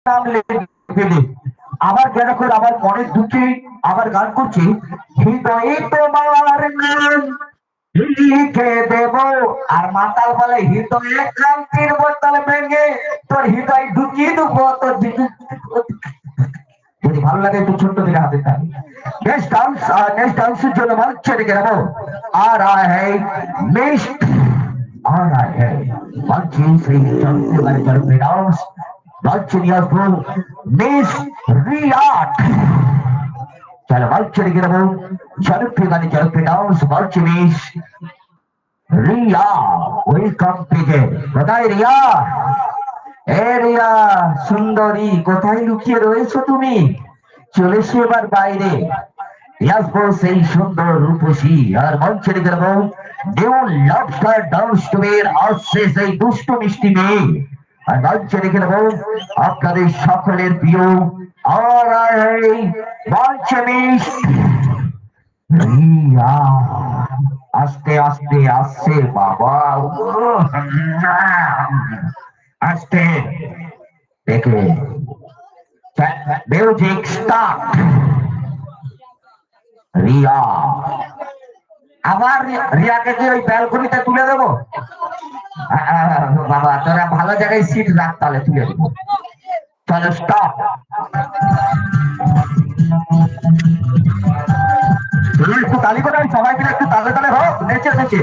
নাম লিখে দে। আবার যখন আমার মনের দুঃখে আবার গান করছি, হৃদয়ে তোমার নাম লিখে দেব। আর মাতাল বলে হৃদয়ে ক্রান্তির বোতল ভেঙে তোর হৃদয় ঢুকিয়ে দেবো তোর দিকে। যদি ভালো লাগে একটু ছোট্ট দিকে হাতে থাক। नेक्स्ट डांस जो नमाज चले गए वो आ रहा है मिस्ट आ रहा है बच्चे से चलते वाले चलते डांस बच्चे निया को मिस रियाट चलो बच्चे चले गए वो चलते वाले चलते डांस बच्चे मिस रिया वेलकम पेजे बताए रिया ए रिया सुंदरी কোথায় লুকিয়ে রয়েছো তুমি চলে এসো এবার বাইরে আসবো সেই সুন্দর রূপসী আর মঞ্চে রেখে দেবো নিউ লাভস্টার ডান্স টুমের আসছে সেই দুষ্ট মিষ্টি মেয়ে আর মঞ্চে রেখে দেবো আপনাদের সকলের প্রিয় আর এই মঞ্চে মিস রিয়া আস্তে আস্তে আসছে বাবা আস্তে দেখে মিউজিক স্টার্ট রিয়া আবার রিয়াকে কি ওই ব্যালকনিতে তুলে দেবো বাবা তোরা ভালো জায়গায় সিট রাখ তাহলে তুলে দেবো চলো স্টপ একটু তালি করে সবাই মিলে একটু তালে তালে হোক নেচে নেচে